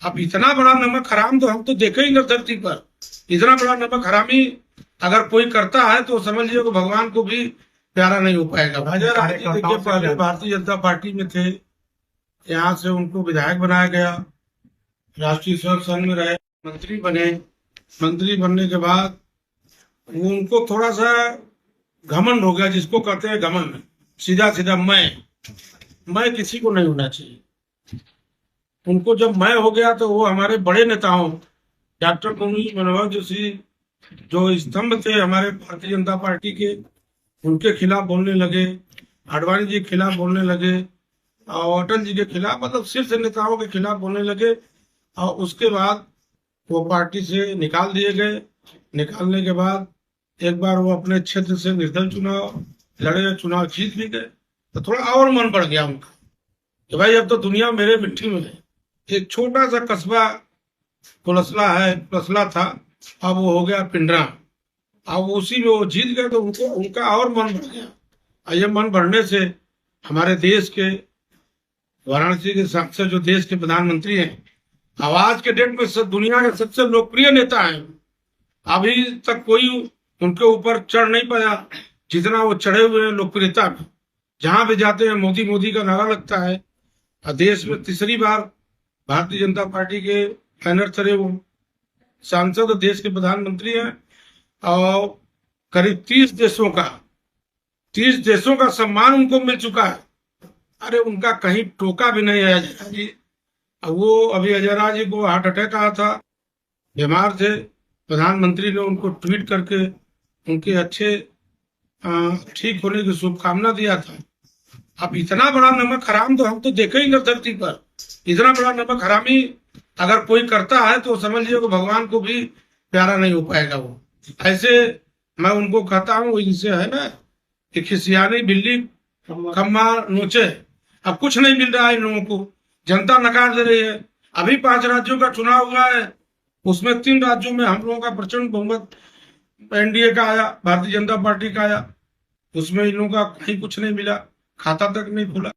अब इतना बड़ा नमक हराम तो हम तो देखे ही न धरती पर। इतना बड़ा नमक हरामी अगर कोई करता है तो समझ लीजिए कि भगवान को भी प्यारा नहीं हो पाएगा। अजय राय जी देखिए पहले भारतीय जनता पार्टी में थे, यहाँ से उनको विधायक बनाया गया, राष्ट्रीय स्वयं संघ में रहे, मंत्री बने। मंत्री बनने के बाद उनको थोड़ा सा घमंड हो गया, जिसको कहते हैं घमंड, सीधा सीधा मैं किसी को नहीं होना चाहिए। उनको जब मैं हो गया तो वो हमारे बड़े नेताओं डॉक्टर मुरली मनोहर जोशी जो स्तंभ थे हमारे भारतीय जनता पार्टी के, उनके खिलाफ बोलने लगे, आडवाणी जी के खिलाफ बोलने लगे और अटल जी के खिलाफ, मतलब शीर्ष नेताओं के खिलाफ बोलने लगे। और उसके बाद वो पार्टी से निकाल दिए गए। निकालने के बाद एक बार वो अपने क्षेत्र से निर्दल चुनाव लड़े, चुनाव जीत भी गए, तो थोड़ा और मन बढ़ गया उनका कि भाई अब तो दुनिया मेरे मिट्टी में है। एक छोटा सा कस्बा कुलसला था, अब वो हो गया पिंडरा। अब उसी में वो जीत गए तो उनका और मन बढ़ गया। और ये मन बढ़ने से हमारे देश के वाराणसी के सांसद जो देश के प्रधानमंत्री हैं, आज के डेट में दुनिया के सबसे लोकप्रिय नेता हैं। अभी तक कोई उनके ऊपर चढ़ नहीं पाया जितना वो चढ़े हुए हैं लोकप्रियता में। जहां भी जाते हैं मोदी मोदी का नारा लगता है। और देश में तीसरी बार भारतीय जनता पार्टी के बैनर तले वो सांसद और देश के प्रधानमंत्री हैं। और करीब 30 देशों का सम्मान उनको मिल चुका है। अरे उनका कहीं टोका भी नहीं है अजय जी। वो अभी अजय राय जी को हार्ट अटैक आया था, बीमार थे, प्रधानमंत्री ने उनको ट्वीट करके उनके अच्छे ठीक होने की शुभकामना दिया था। अब इतना बड़ा नमक हराम तो हम तो देखे ही न धरती पर। इतना बड़ा नमक हरामी अगर कोई करता है तो समझ लीजिए कि भगवान को भी प्यारा नहीं हो पाएगा। वो ऐसे मैं उनको कहता हूँ, इनसे है ना कि खिसियानी बिल्ली खम्मा नोचे। अब कुछ नहीं मिल रहा है इन लोगों को, जनता नकार दे रही है। अभी 5 राज्यों का चुनाव हुआ है, उसमें 3 राज्यों में हम लोगों का प्रचंड बहुमत एनडीए का आया, भारतीय जनता पार्टी का आया। उसमें इन लोगों का कहीं कुछ नहीं मिला, खाता तक नहीं खुला।